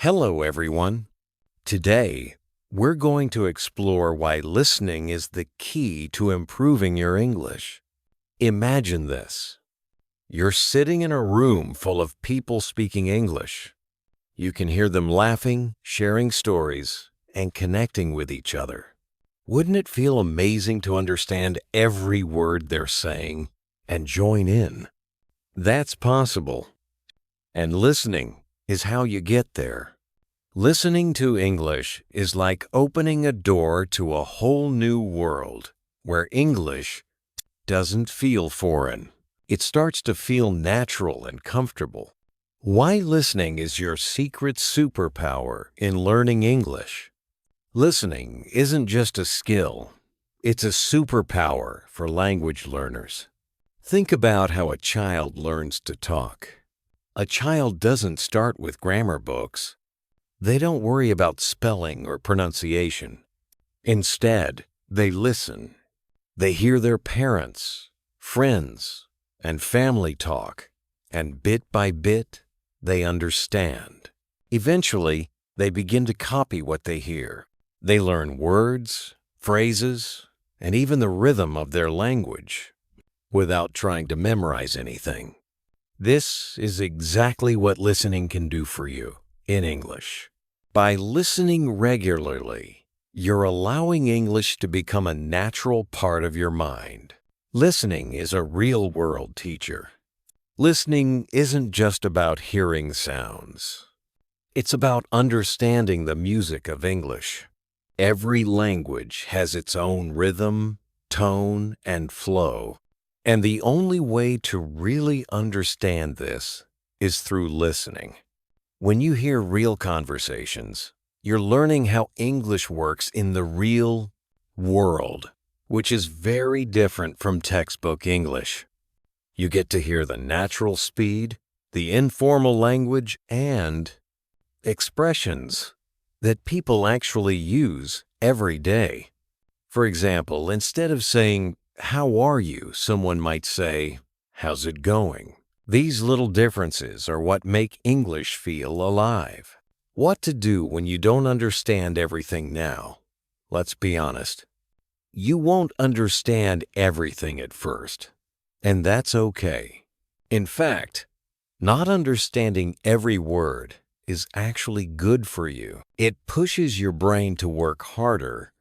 Hello, everyone. Today, we're going to explore why listening is the key to improving your English. Imagine this. You're sitting in a room full of people speaking English. You can hear them laughing, sharing stories, and connecting with each other. Wouldn't it feel amazing to understand every word they're saying and join in? That's possible. And listening is how you get there. Listening to English is like opening a door to a whole new world where English doesn't feel foreign. It starts to feel natural and comfortable. Why listening is your secret superpower in learning English. Listening isn't just a skill, it's a superpower for language learners. Think about how a child learns to talk. A child doesn't start with grammar books. They don't worry about spelling or pronunciation. Instead, they listen. They hear their parents, friends, and family talk, and bit by bit, they understand. Eventually, they begin to copy what they hear. They learn words, phrases, and even the rhythm of their language without trying to memorize anything. This is exactly what listening can do for you in English. By listening regularly, you're allowing English to become a natural part of your mind. Listening is a real-world teacher. Listening isn't just about hearing sounds. It's about understanding the music of English. Every language has its own rhythm, tone, and flow. And the only way to really understand this is through listening. When you hear real conversations, you're learning how English works in the real world, which is very different from textbook English. You get to hear the natural speed, the informal language, and expressions that people actually use every day. For example, instead of saying, "How are you?" someone might say, "How's it going?" These little differences are what make English feel alive. What to do when you don't understand everything now? Let's be honest. You won't understand everything at first, and that's okay. In fact, not understanding every word is actually good for you. It pushes your brain to work harder,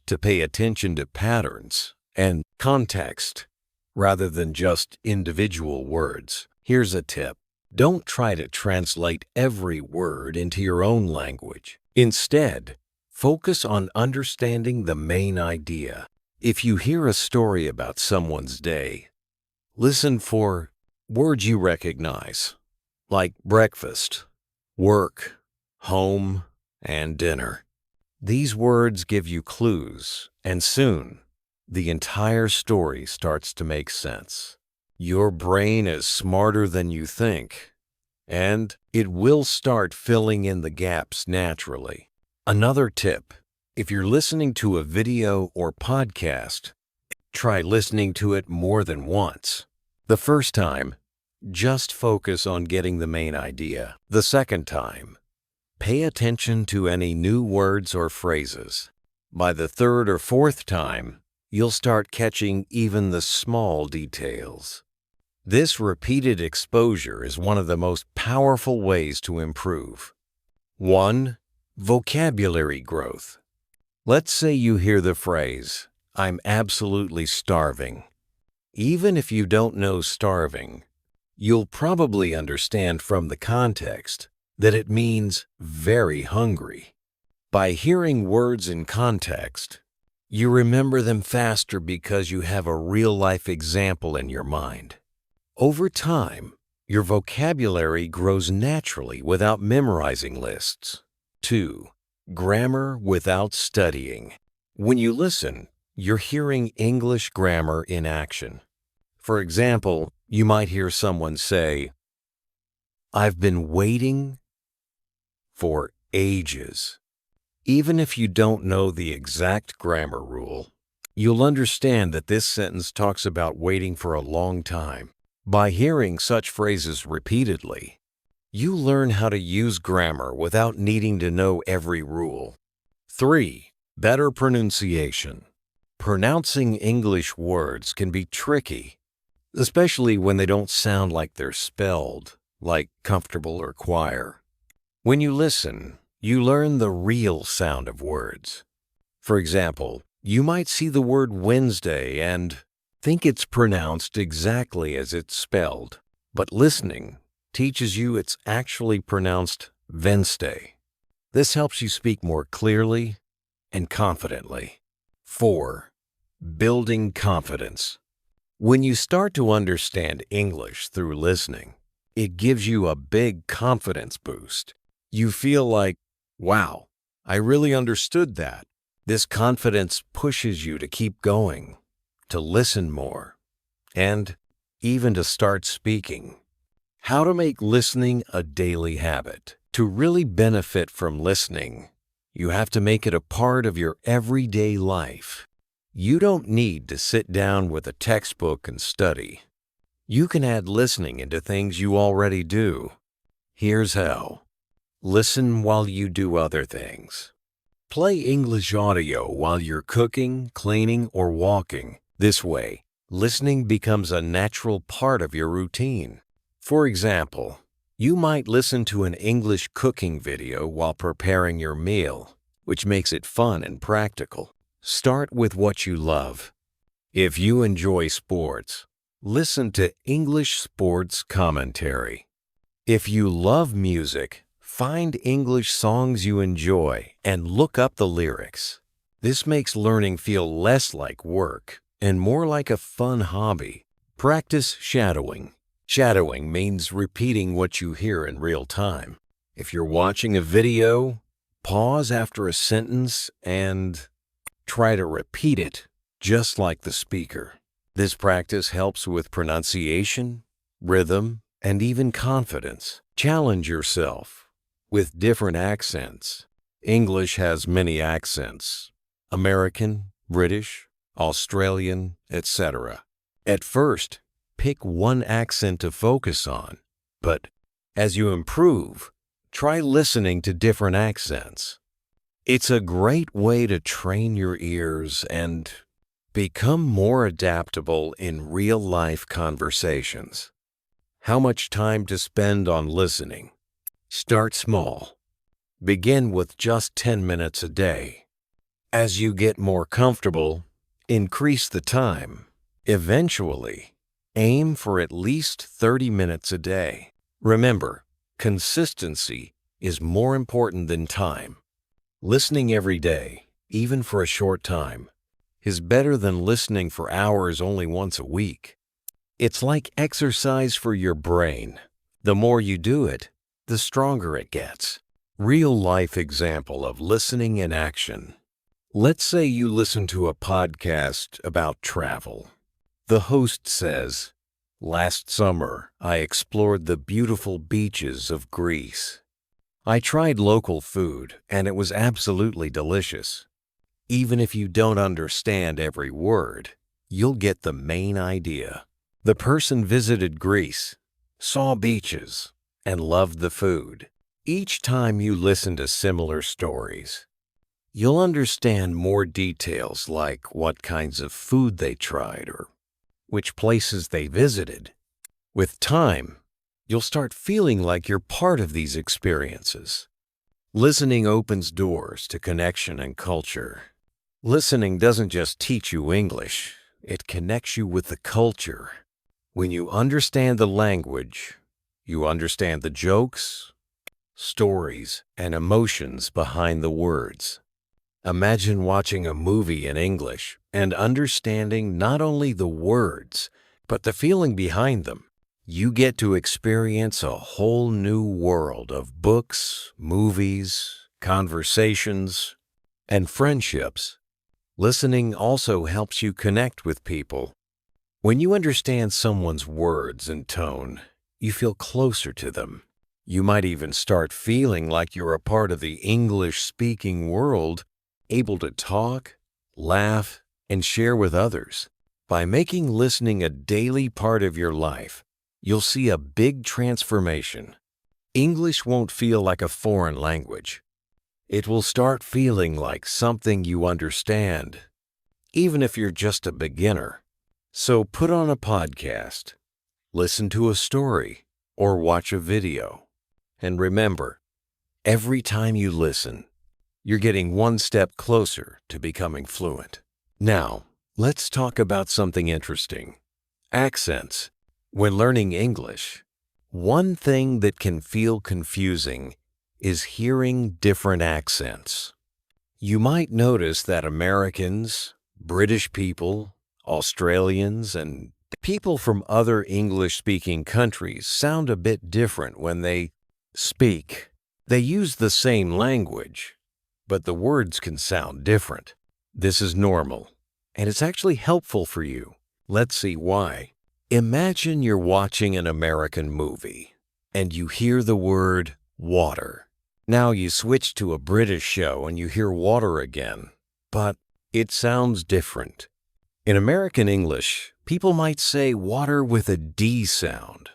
to pay attention to patterns and context rather than just individual words. Here's a tip. Don't try to translate every word into your own language. Instead, focus on understanding the main idea. If you hear a story about someone's day, listen for words you recognize, like breakfast, work, home, and dinner. These words give you clues, and soon, the entire story starts to make sense. Your brain is smarter than you think, and it will start filling in the gaps naturally. Another tip, if you're listening to a video or podcast, try listening to it more than once. The first time, just focus on getting the main idea. The second time, pay attention to any new words or phrases. By the third or fourth time, you'll start catching even the small details. This repeated exposure is one of the most powerful ways to improve. 1. Vocabulary growth. Let's say you hear the phrase, "I'm absolutely starving." Even if you don't know starving, you'll probably understand from the context that it means very hungry. By hearing words in context, you remember them faster because you have a real-life example in your mind. Over time, your vocabulary grows naturally without memorizing lists. 2. Grammar without studying. When you listen, you're hearing English grammar in action. For example, you might hear someone say, "I've been waiting for ages." Even if you don't know the exact grammar rule, you'll understand that this sentence talks about waiting for a long time. By hearing such phrases repeatedly, You learn how to use grammar without needing to know every rule. 3. Better pronunciation. Pronouncing English words can be tricky, especially when they don't sound like they're spelled, like comfortable or choir. When you listen, you learn the real sound of words. For example, you might see the word Wednesday and think it's pronounced exactly as it's spelled, but listening teaches you it's actually pronounced Wednesday. This helps you speak more clearly and confidently. 4. Building confidence. When you start to understand English through listening, it gives you a big confidence boost. You feel like, wow, I really understood that. This confidence pushes you to keep going, to listen more, and even to start speaking. How to make listening a daily habit. To really benefit from listening, you have to make it a part of your everyday life. You don't need to sit down with a textbook and study. You can add listening into things you already do. Here's how. Listen while you do other things. Play English audio while you're cooking, cleaning, or walking. This way, listening becomes a natural part of your routine. For example, you might listen to an English cooking video while preparing your meal, which makes it fun and practical. Start with what you love. If you enjoy sports, listen to English sports commentary. If you love music, find English songs you enjoy and look up the lyrics. This makes learning feel less like work and more like a fun hobby. Practice shadowing. Shadowing means repeating what you hear in real time. If you're watching a video, pause after a sentence and try to repeat it just like the speaker. This practice helps with pronunciation, rhythm, and even confidence. Challenge yourself with different accents. English has many accents: American, British, Australian, etc. At first, pick one accent to focus on, but as you improve, try listening to different accents. It's a great way to train your ears and become more adaptable in real-life conversations. How much time to spend on listening? Start small. Begin with just 10 minutes a day. As you get more comfortable, increase the time. Eventually, aim for at least 30 minutes a day. Remember, consistency is more important than time. Listening every day, even for a short time, is better than listening for hours only once a week. It's like exercise for your brain. The more you do it, the stronger it gets. Real-life example of listening in action. Let's say you listen to a podcast about travel. The host says, "Last summer, I explored the beautiful beaches of Greece. I tried local food, and it was absolutely delicious." Even if you don't understand every word, you'll get the main idea. The person visited Greece, saw beaches, and loved the food. Each time you listen to similar stories, you'll understand more details like what kinds of food they tried or which places they visited. With time, you'll start feeling like you're part of these experiences. Listening opens doors to connection and culture. Listening doesn't just teach you English, it connects you with the culture. When you understand the language, you understand the jokes, stories, and emotions behind the words. Imagine watching a movie in English and understanding not only the words, but the feeling behind them. You get to experience a whole new world of books, movies, conversations, and friendships. Listening also helps you connect with people. When you understand someone's words and tone, you feel closer to them. You might even start feeling like you're a part of the English-speaking world, able to talk, laugh, and share with others. By making listening a daily part of your life, you'll see a big transformation. English won't feel like a foreign language. It will start feeling like something you understand, even if you're just a beginner. So put on a podcast, listen to a story, or watch a video. And remember, every time you listen, you're getting one step closer to becoming fluent. Now, let's talk about something interesting. Accents. When learning English, one thing that can feel confusing is hearing different accents. You might notice that Americans, British people, Australians, and people from other English-speaking countries sound a bit different when they speak. They use the same language, but the words can sound different. This is normal, and it's actually helpful for you. Let's see why. Imagine you're watching an American movie, and you hear the word water. Now you switch to a British show and you hear water again, but it sounds different. In American English, people might say water with a D sound,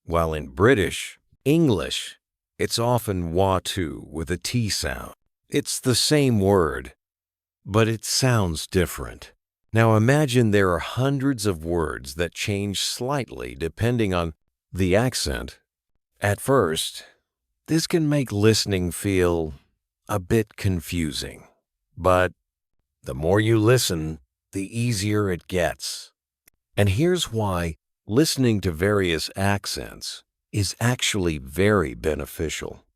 while in British English, it's often water with a T sound. It's the same word, but it sounds different. Now imagine there are hundreds of words that change slightly depending on the accent. At first, this can make listening feel a bit confusing, but the more you listen, the easier it gets. And here's why listening to various accents is actually very beneficial.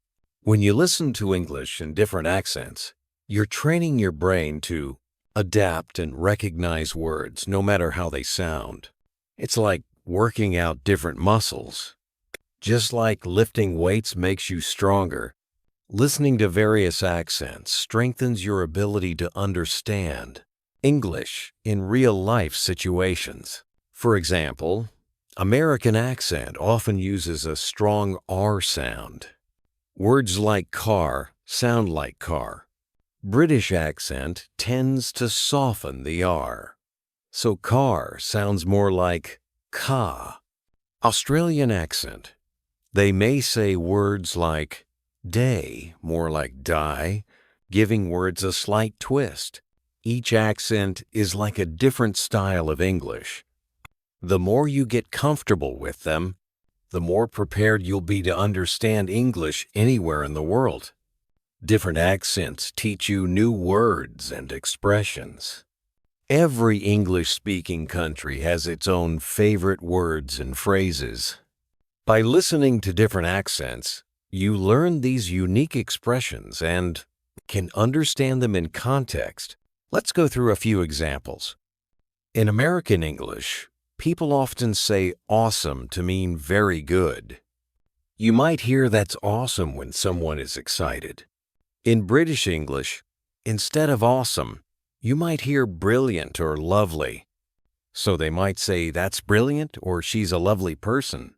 When you listen to English in different accents, you're training your brain to adapt and recognize words no matter how they sound. It's like working out different muscles. Just like lifting weights makes you stronger, listening to various accents strengthens your ability to understand English in real-life situations. For example, American accent often uses a strong R sound. Words like car sound like car. British accent tends to soften the R, so car sounds more like ka. Australian accent. They may say words like day more like die, giving words a slight twist. Each accent is like a different style of English. The more you get comfortable with them, the more prepared you'll be to understand English anywhere in the world. Different accents teach you new words and expressions. Every English-speaking country has its own favorite words and phrases. By listening to different accents, you learn these unique expressions and can understand them in context. Let's go through a few examples. In American English, people often say awesome to mean very good. You might hear that's awesome when someone is excited. In British English, instead of awesome, you might hear brilliant or lovely. So they might say that's brilliant or she's a lovely person.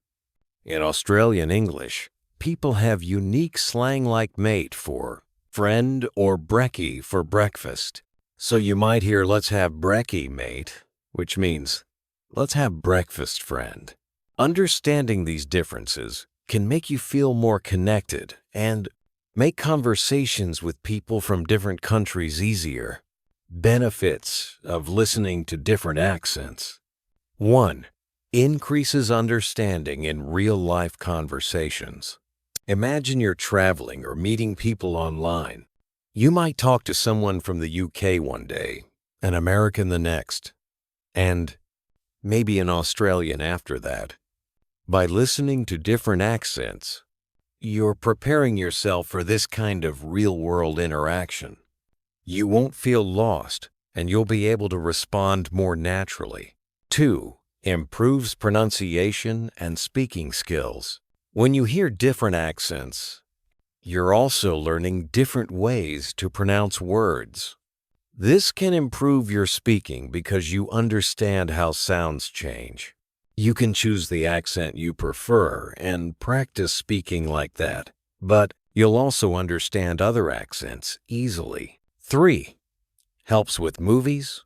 In Australian English, people have unique slang-like mate for friend or brekkie for breakfast. So you might hear let's have brekkie, mate, which means let's have breakfast, friend. Understanding these differences can make you feel more connected and make conversations with people from different countries easier. Benefits of listening to different accents. 1. Increases understanding in real-life conversations. Imagine you're traveling or meeting people online. You might talk to someone from the UK one day, an American the next, and maybe an Australian after that. By listening to different accents, you're preparing yourself for this kind of real-world interaction. You won't feel lost, and you'll be able to respond more naturally. 2. Improves pronunciation and speaking skills. When you hear different accents, you're also learning different ways to pronounce words. This can improve your speaking because you understand how sounds change. You can choose the accent you prefer and practice speaking like that, but you'll also understand other accents easily. 3. Helps with movies,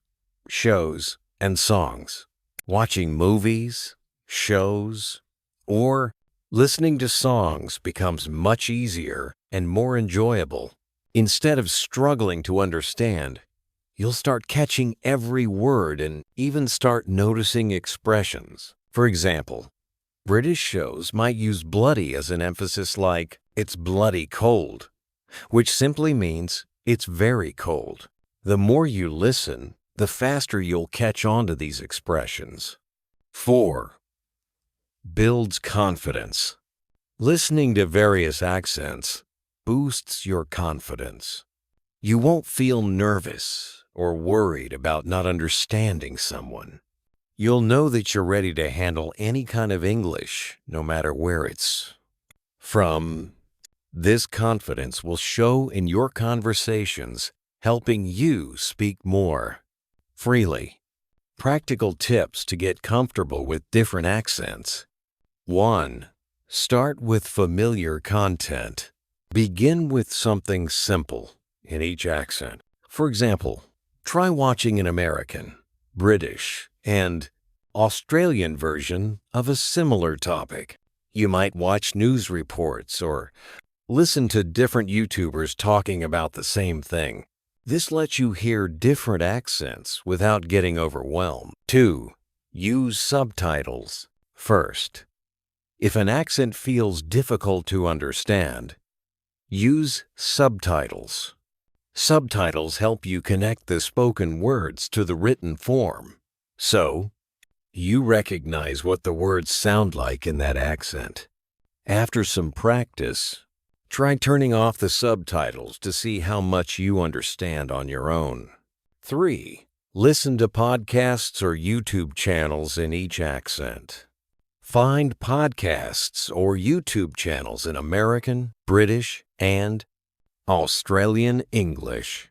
shows, and songs. Watching movies, shows, or Listening to songs becomes much easier and more enjoyable. Instead of struggling to understand, you'll start catching every word and even start noticing expressions. For example, British shows might use bloody as an emphasis like, "It's bloody cold," which simply means it's very cold. The more you listen, the faster you'll catch on to these expressions. 4. Builds confidence. Listening to various accents boosts your confidence. You won't feel nervous or worried about not understanding someone. You'll know that you're ready to handle any kind of English, no matter where it's from. This confidence will show in your conversations, helping you speak more freely. Practical tips to get comfortable with different accents. 1. Start with familiar content. Begin with something simple in each accent. For example, try watching an American, British, and Australian version of a similar topic. You might watch news reports or listen to different YouTubers talking about the same thing. This lets you hear different accents without getting overwhelmed. 2. Use subtitles. First, if an accent feels difficult to understand, use subtitles. Subtitles help you connect the spoken words to the written form, so you recognize what the words sound like in that accent. After some practice, try turning off the subtitles to see how much you understand on your own. 3. Listen to podcasts or YouTube channels in each accent. Find podcasts or YouTube channels in American, British, and Australian English.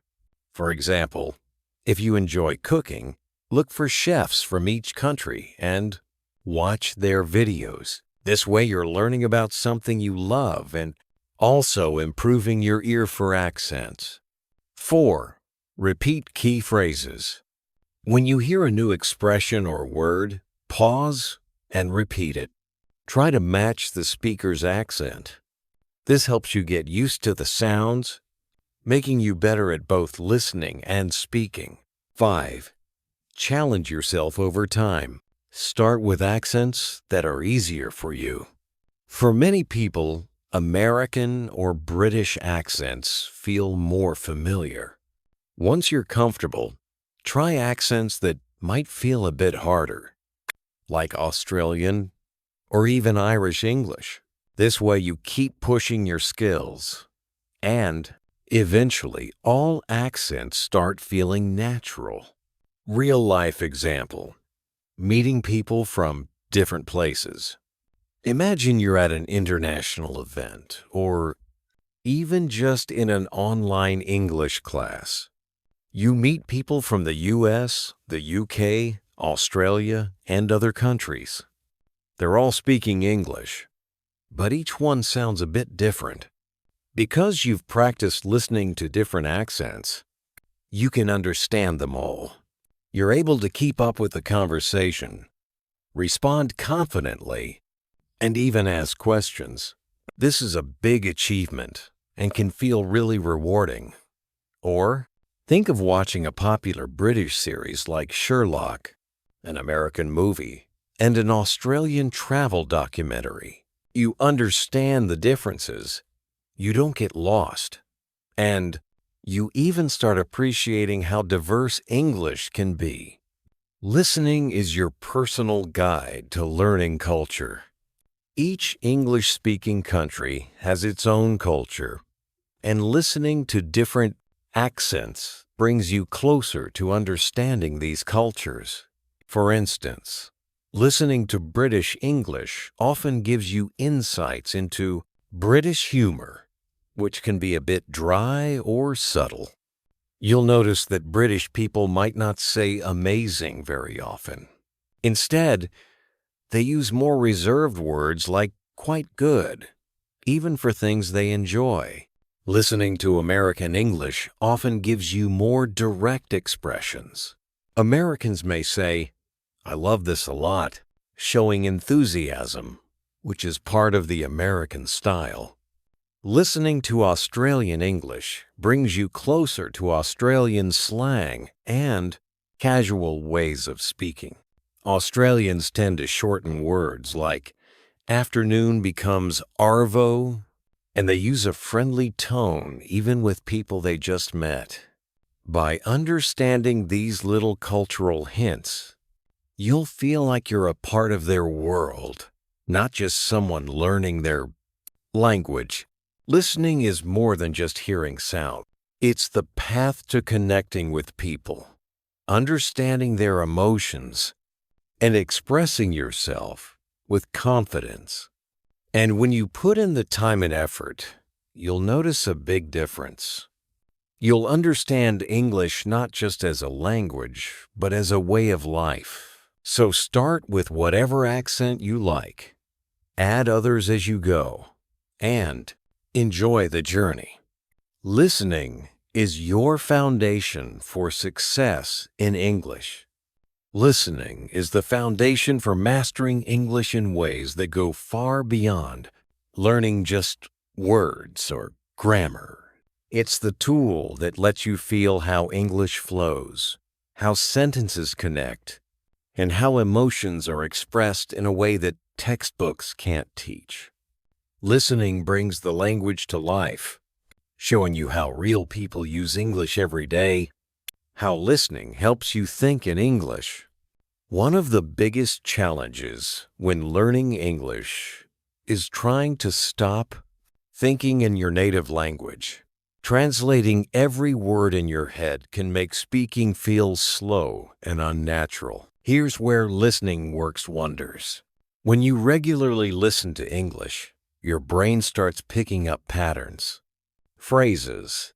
For example, if you enjoy cooking, look for chefs from each country and watch their videos. This way you're learning about something you love and also improving your ear for accents. 4. Repeat key phrases. When you hear a new expression or word, pause and repeat it. Try to match the speaker's accent. This helps you get used to the sounds, making you better at both listening and speaking. 5. Challenge yourself over time. Start with accents that are easier for you. For many people, American or British accents feel more familiar. Once you're comfortable, try accents that might feel a bit harder, like Australian or even Irish English. This way you keep pushing your skills, and eventually all accents start feeling natural. Real-life example. Meeting people from different places. Imagine you're at an international event or even just in an online English class. You meet people from the US, the UK, Australia, and other countries. They're all speaking English, but each one sounds a bit different. Because you've practiced listening to different accents, you can understand them all. You're able to keep up with the conversation, respond confidently, and even ask questions. This is a big achievement and can feel really rewarding. Or think of watching a popular British series like Sherlock, an American movie, and an Australian travel documentary. You understand the differences, you don't get lost, and you even start appreciating how diverse English can be. Listening is your personal guide to learning culture. Each English-speaking country has its own culture, and listening to different accents brings you closer to understanding these cultures. For instance, listening to British English often gives you insights into British humor, which can be a bit dry or subtle. You'll notice that British people might not say amazing very often. Instead, they use more reserved words like quite good, even for things they enjoy. Listening to American English often gives you more direct expressions. Americans may say, "I love this a lot," showing enthusiasm, which is part of the American style. Listening to Australian English brings you closer to Australian slang and casual ways of speaking. Australians tend to shorten words like afternoon becomes arvo, and they use a friendly tone even with people they just met. By understanding these little cultural hints, you'll feel like you're a part of their world, not just someone learning their language. Listening is more than just hearing sound. It's the path to connecting with people, understanding their emotions, and expressing yourself with confidence. And when you put in the time and effort, you'll notice a big difference. You'll understand English not just as a language, but as a way of life. So start with whatever accent you like, add others as you go, and enjoy the journey. Listening is your foundation for success in English. Listening is the foundation for mastering English in ways that go far beyond learning just words or grammar. It's the tool that lets you feel how English flows, how sentences connect, and how emotions are expressed in a way that textbooks can't teach. Listening brings the language to life, showing you how real people use English every day, how listening helps you think in English. One of the biggest challenges when learning English is trying to stop thinking in your native language. Translating every word in your head can make speaking feel slow and unnatural. Here's where listening works wonders. When you regularly listen to English, your brain starts picking up patterns, phrases,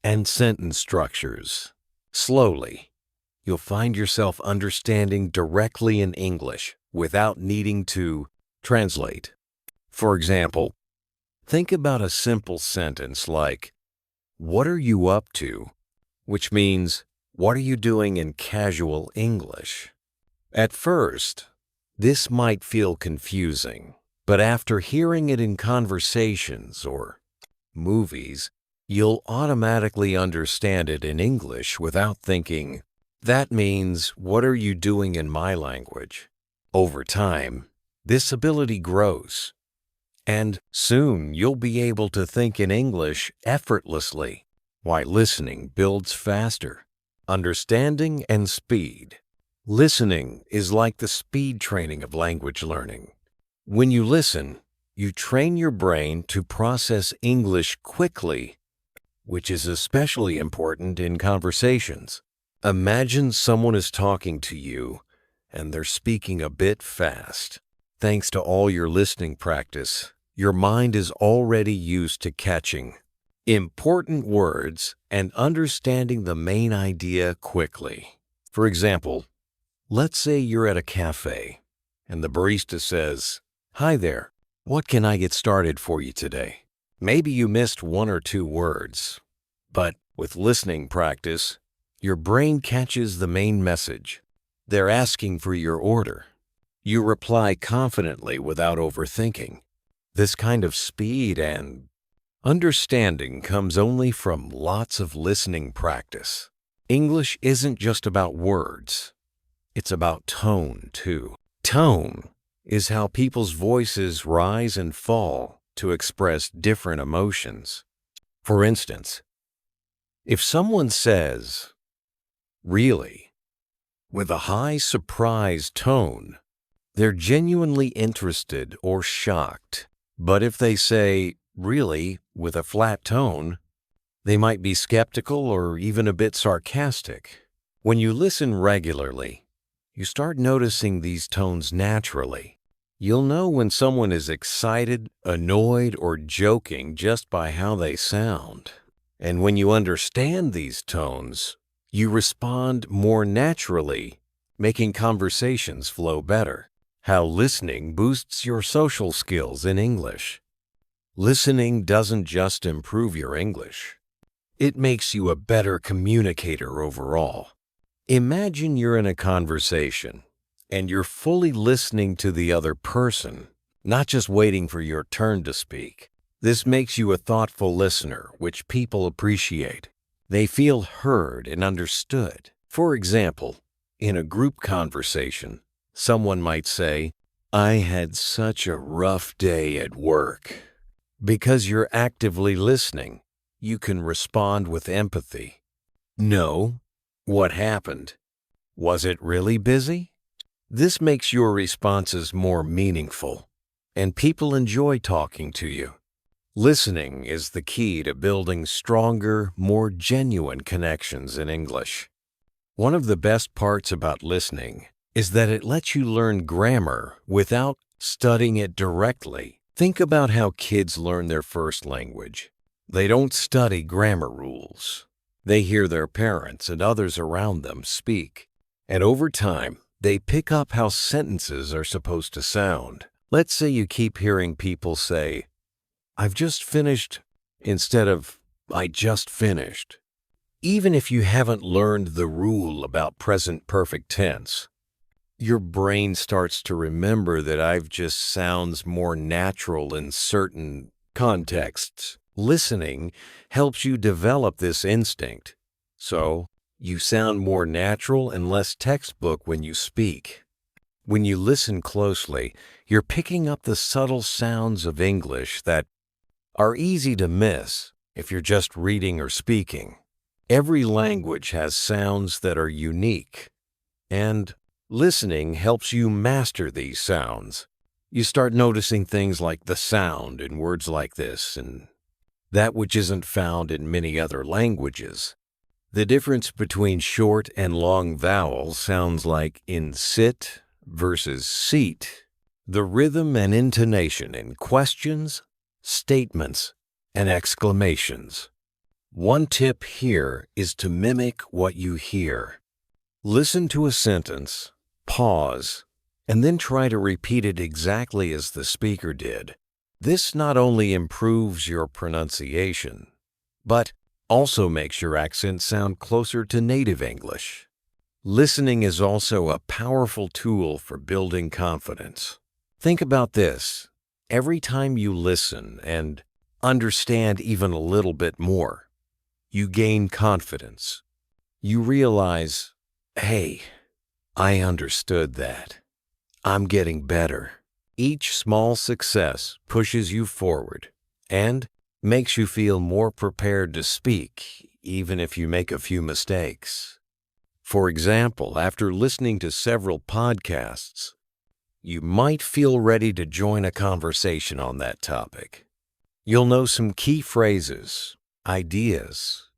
and sentence structures. Slowly, you'll find yourself understanding directly in English without needing to translate. For example, think about a simple sentence like, "What are you up to?" which means, "What are you doing in casual English?" At first, this might feel confusing, but after hearing it in conversations or movies, you'll automatically understand it in English without thinking, "That means, what are you doing in my language?" Over time, this ability grows, and soon you'll be able to think in English effortlessly, while listening builds faster, understanding, and speed. Listening is like the speed training of language learning. When you listen, you train your brain to process English quickly, which is especially important in conversations. Imagine someone is talking to you and they're speaking a bit fast. Thanks to all your listening practice, your mind is already used to catching important words and understanding the main idea quickly. For example, let's say you're at a cafe and the barista says, "Hi there, what can I get started for you today?" Maybe you missed one or two words, but with listening practice, your brain catches the main message. They're asking for your order. You reply confidently without overthinking. This kind of speed and understanding comes only from lots of listening practice. English isn't just about words. It's about tone, too. Tone is how people's voices rise and fall to express different emotions. For instance, if someone says, "Really?" with a high surprise tone, they're genuinely interested or shocked. But if they say, "Really?" with a flat tone, they might be skeptical or even a bit sarcastic. When you listen regularly, you start noticing these tones naturally. You'll know when someone is excited, annoyed, or joking just by how they sound. And when you understand these tones, you respond more naturally, making conversations flow better. How listening boosts your social skills in English. Listening doesn't just improve your English. It makes you a better communicator overall. Imagine you're in a conversation and you're fully listening to the other person. not just waiting for your turn to speak. This makes you a thoughtful listener, which people appreciate. They feel heard and understood. For example, in a group conversation, someone might say, "I had such a rough day at work." Because you're actively listening, you can respond with empathy. "No, what happened? Was it really busy?" This makes your responses more meaningful, and people enjoy talking to you. Listening is the key to building stronger, more genuine connections in English. One of the best parts about listening is that it lets you learn grammar without studying it directly. Think about how kids learn their first language. They don't study grammar rules. They hear their parents and others around them speak, and over time, they pick up how sentences are supposed to sound. Let's say you keep hearing people say, "I've just finished," instead of "I just finished." Even if you haven't learned the rule about present perfect tense, your brain starts to remember that "I've just" sounds more natural in certain contexts. Listening helps you develop this instinct, so you sound more natural and less textbook when you speak. When you listen closely, you're picking up the subtle sounds of English that are easy to miss if you're just reading or speaking. Every language has sounds that are unique, and listening helps you master these sounds. You start noticing things like the sound in words like this and that which isn't found in many other languages. The difference between short and long vowels sounds like in sit versus seat. The rhythm and intonation in questions, statements, and exclamations. One tip here is to mimic what you hear. Listen to a sentence, pause, and then try to repeat it exactly as the speaker did. This not only improves your pronunciation, but also makes your accent sound closer to native English. Listening is also a powerful tool for building confidence. Think about this. Every time you listen and understand even a little bit more, you gain confidence. You realize, "Hey, I understood that. I'm getting better." Each small success pushes you forward and makes you feel more prepared to speak, even if you make a few mistakes. For example, after listening to several podcasts, you might feel ready to join a conversation on that topic. You'll know some key phrases, ideas,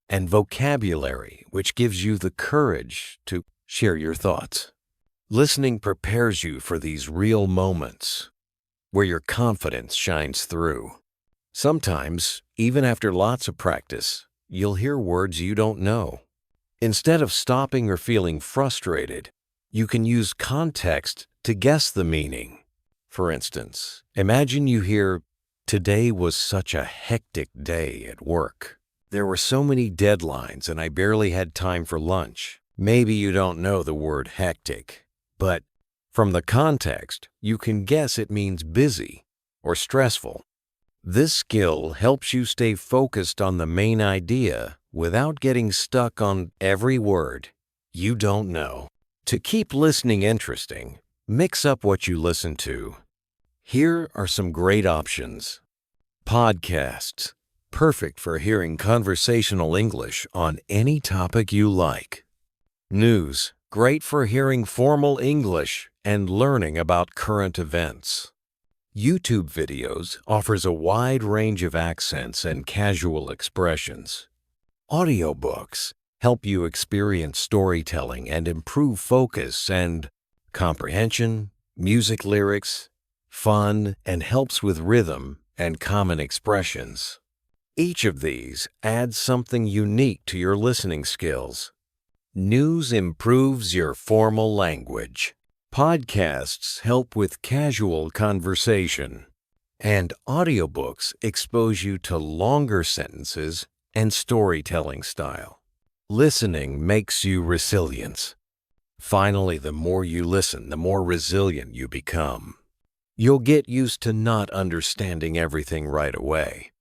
and vocabulary, which gives you the courage to share your thoughts. Listening prepares you for these real moments where your confidence shines through. Sometimes, even after lots of practice, you'll hear words you don't know. Instead of stopping or feeling frustrated, you can use context to guess the meaning. For instance, imagine you hear, "Today was such a hectic day at work. There were so many deadlines and I barely had time for lunch." Maybe you don't know the word hectic, but from the context, you can guess it means busy or stressful. This skill helps you stay focused on the main idea without getting stuck on every word you don't know. To keep listening interesting, mix up what you listen to. Here are some great options. Podcasts, perfect for hearing conversational English on any topic you like. News, great for hearing formal English and learning about current events. YouTube videos offers a wide range of accents and casual expressions. Audiobooks help you experience storytelling and improve focus and comprehension, music lyrics, fun, and helps with rhythm and common expressions. Each of these adds something unique to your listening skills. News improves your formal language. Podcasts help with casual conversation. And audiobooks expose you to longer sentences and storytelling style. Listening makes you resilient. Finally, the more you listen, the more resilient you become. You'll get used to not understanding everything right away.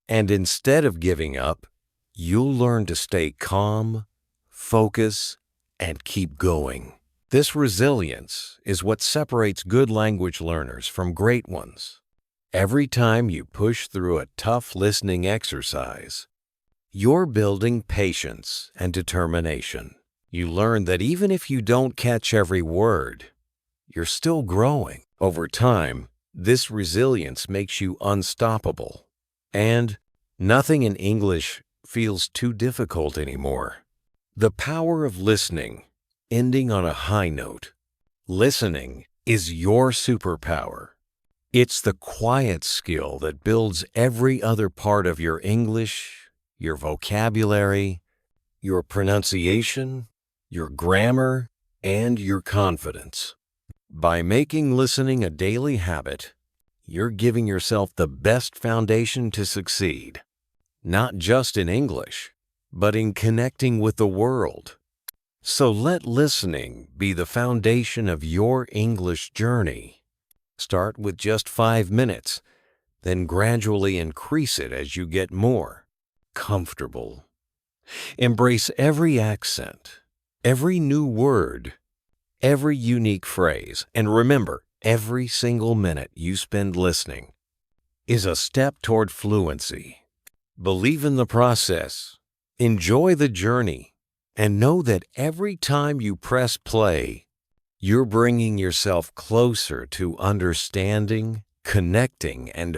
And instead of giving up, you'll learn to stay calm, focus, and keep going. This resilience is what separates good language learners from great ones. Every time you push through a tough listening exercise, you're building patience and determination. You learn that even if you don't catch every word, you're still growing. Over time, this resilience makes you unstoppable. And nothing in English feels too difficult anymore. The power of listening, ending on a high note. Listening is your superpower. It's the quiet skill that builds every other part of your English, your vocabulary, your pronunciation, your grammar, and your confidence. By making listening a daily habit, you're giving yourself the best foundation to succeed, not just in English, but in connecting with the world. So let listening be the foundation of your English journey. Start with just 5 minutes, then gradually increase it as you get more comfortable. Embrace every accent, every new word, every unique phrase, and remember, every single minute you spend listening is a step toward fluency. Believe in the process, enjoy the journey, and know that every time you press play, you're bringing yourself closer to understanding, connecting, and